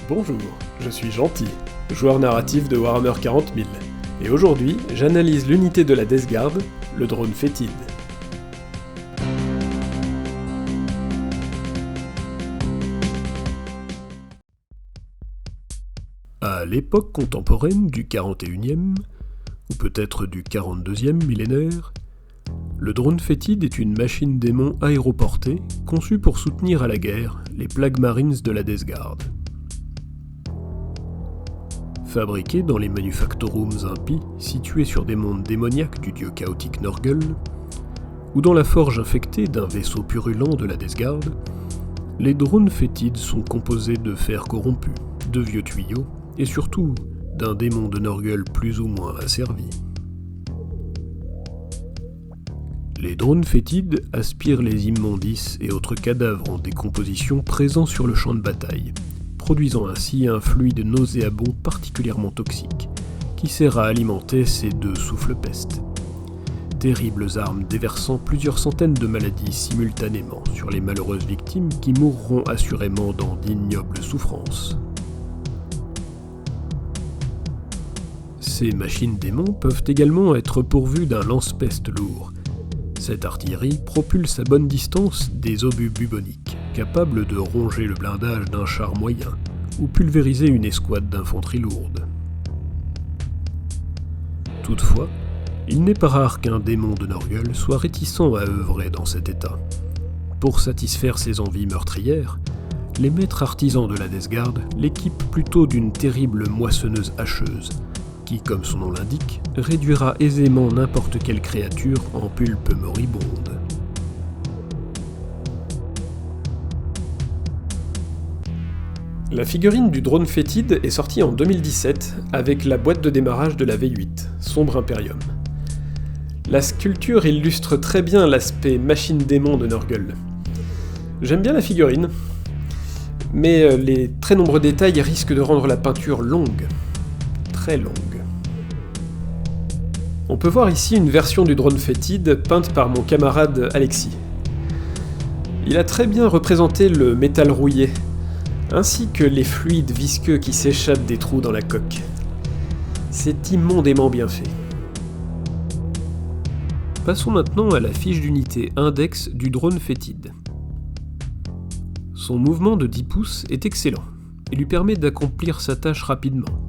Bonjour, je suis Gentil, joueur narratif de Warhammer 40 000, et aujourd'hui, j'analyse l'unité de la Death Guard, le drone fétide. À l'époque contemporaine du 41e, ou peut-être du 42e millénaire, le drone fétide est une machine démon aéroportée conçue pour soutenir à la guerre les plagues marines de la Death Guard. Fabriqué dans les manufactorums impies situés sur des mondes démoniaques du dieu chaotique Nurgle, ou dans la forge infectée d'un vaisseau purulent de la Death Guard, les drones fétides sont composés de fer corrompu, de vieux tuyaux, et surtout d'un démon de Nurgle plus ou moins asservi. Les drones fétides aspirent les immondices et autres cadavres en décomposition présents sur le champ de bataille, produisant ainsi un fluide nauséabond particulièrement toxique, qui sert à alimenter ces deux souffles-peste. Terribles armes déversant plusieurs centaines de maladies simultanément sur les malheureuses victimes qui mourront assurément dans d'ignobles souffrances. Ces machines démons peuvent également être pourvues d'un lance-peste lourd. Cette artillerie propulse à bonne distance des obus buboniques, capables de ronger le blindage d'un char moyen, ou pulvériser une escouade d'infanterie lourde. Toutefois, il n'est pas rare qu'un démon de Nurgle soit réticent à œuvrer dans cet état. Pour satisfaire ses envies meurtrières, les maîtres artisans de la Death Guard l'équipent plutôt d'une terrible moissonneuse hacheuse, qui, comme son nom l'indique, réduira aisément n'importe quelle créature en pulpe moribonde. La figurine du drone fétide est sortie en 2017 avec la boîte de démarrage de la V8, Sombre Imperium. La sculpture illustre très bien l'aspect machine démon de Nurgle. J'aime bien la figurine, mais les très nombreux détails risquent de rendre la peinture longue. Très longue. On peut voir ici une version du drone fétide peinte par mon camarade Alexis. Il a très bien représenté le métal rouillé, ainsi que les fluides visqueux qui s'échappent des trous dans la coque. C'est immondément bien fait. Passons maintenant à la fiche d'unité index du drone fétide. Son mouvement de 10 pouces est excellent, et lui permet d'accomplir sa tâche rapidement.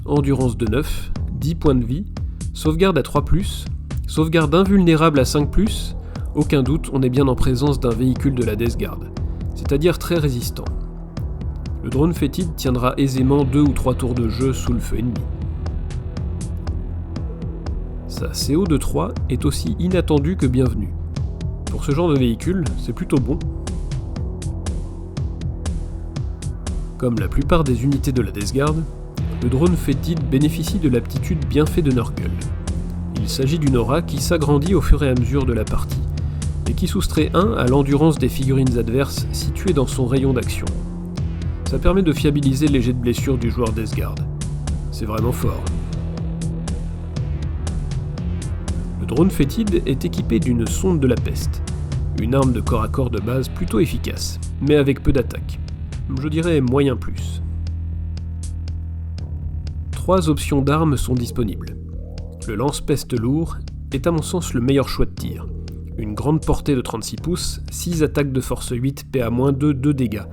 Endurance de 9, 10 points de vie, sauvegarde à 3+, sauvegarde invulnérable à 5+, aucun doute, on est bien en présence d'un véhicule de la Death Guard, c'est-à-dire très résistant. Le drone fétide tiendra aisément 2 ou 3 tours de jeu sous le feu ennemi. Sa CO de 3 est aussi inattendue que bienvenue. Pour ce genre de véhicule, c'est plutôt bon. Comme la plupart des unités de la Death Guard, le drone fétide bénéficie de l'aptitude bien faite de Nurgle. Il s'agit d'une aura qui s'agrandit au fur et à mesure de la partie, et qui soustrait 1 à l'endurance des figurines adverses situées dans son rayon d'action. Ça permet de fiabiliser les jets de blessure du joueur Death Guard. C'est vraiment fort. Le drone fétide est équipé d'une sonde de la peste, une arme de corps à corps de base plutôt efficace, mais avec peu d'attaque. Je dirais moyen plus. 3 options d'armes sont disponibles. Le lance-peste lourd est à mon sens le meilleur choix de tir. Une grande portée de 36 pouces, 6 attaques de force 8, PA-2, 2 dégâts.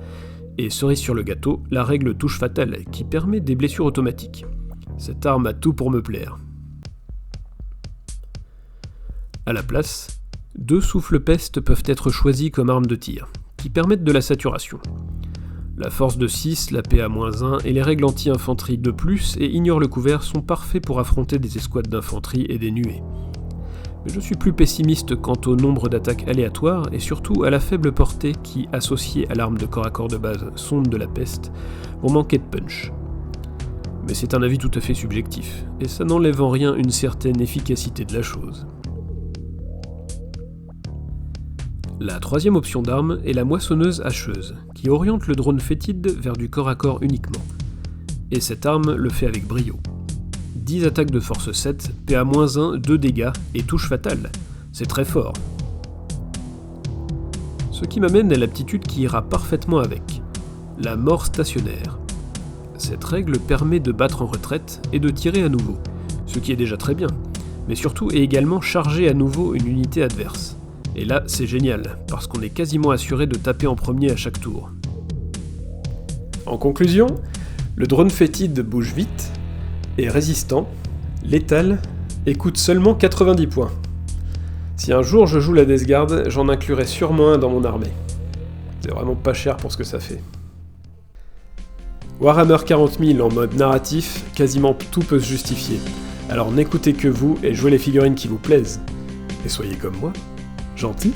Et cerise sur le gâteau, la règle touche fatale qui permet des blessures automatiques. Cette arme a tout pour me plaire. À la place, 2 souffles-peste peuvent être choisis comme armes de tir, qui permettent de la saturation. La force de 6, la PA-1 et les règles anti-infanterie de plus et ignore le couvert sont parfaits pour affronter des escouades d'infanterie et des nuées. Mais je suis plus pessimiste quant au nombre d'attaques aléatoires et surtout à la faible portée qui, associée à l'arme de corps à corps de base sonde de la peste, vont manquer de punch. Mais c'est un avis tout à fait subjectif, et ça n'enlève en rien une certaine efficacité de la chose. La troisième option d'arme est la moissonneuse hacheuse, qui oriente le drone fétide vers du corps à corps uniquement. Et cette arme le fait avec brio. 10 attaques de force 7, PA-1, 2 dégâts et touche fatale. C'est très fort. Ce qui m'amène à l'aptitude qui ira parfaitement avec. la mort stationnaire. Cette règle permet de battre en retraite et de tirer à nouveau, ce qui est déjà très bien, mais surtout est également charger à nouveau une unité adverse. Et là, c'est génial, parce qu'on est quasiment assuré de taper en premier à chaque tour. En conclusion, le drone fétide bouge vite, est résistant, létal et coûte seulement 90 points. Si un jour je joue la Death Guard, j'en inclurai sûrement un dans mon armée. C'est vraiment pas cher pour ce que ça fait. Warhammer 40 000 en mode narratif, quasiment tout peut se justifier. Alors n'écoutez que vous et jouez les figurines qui vous plaisent. Et soyez comme moi, gentils.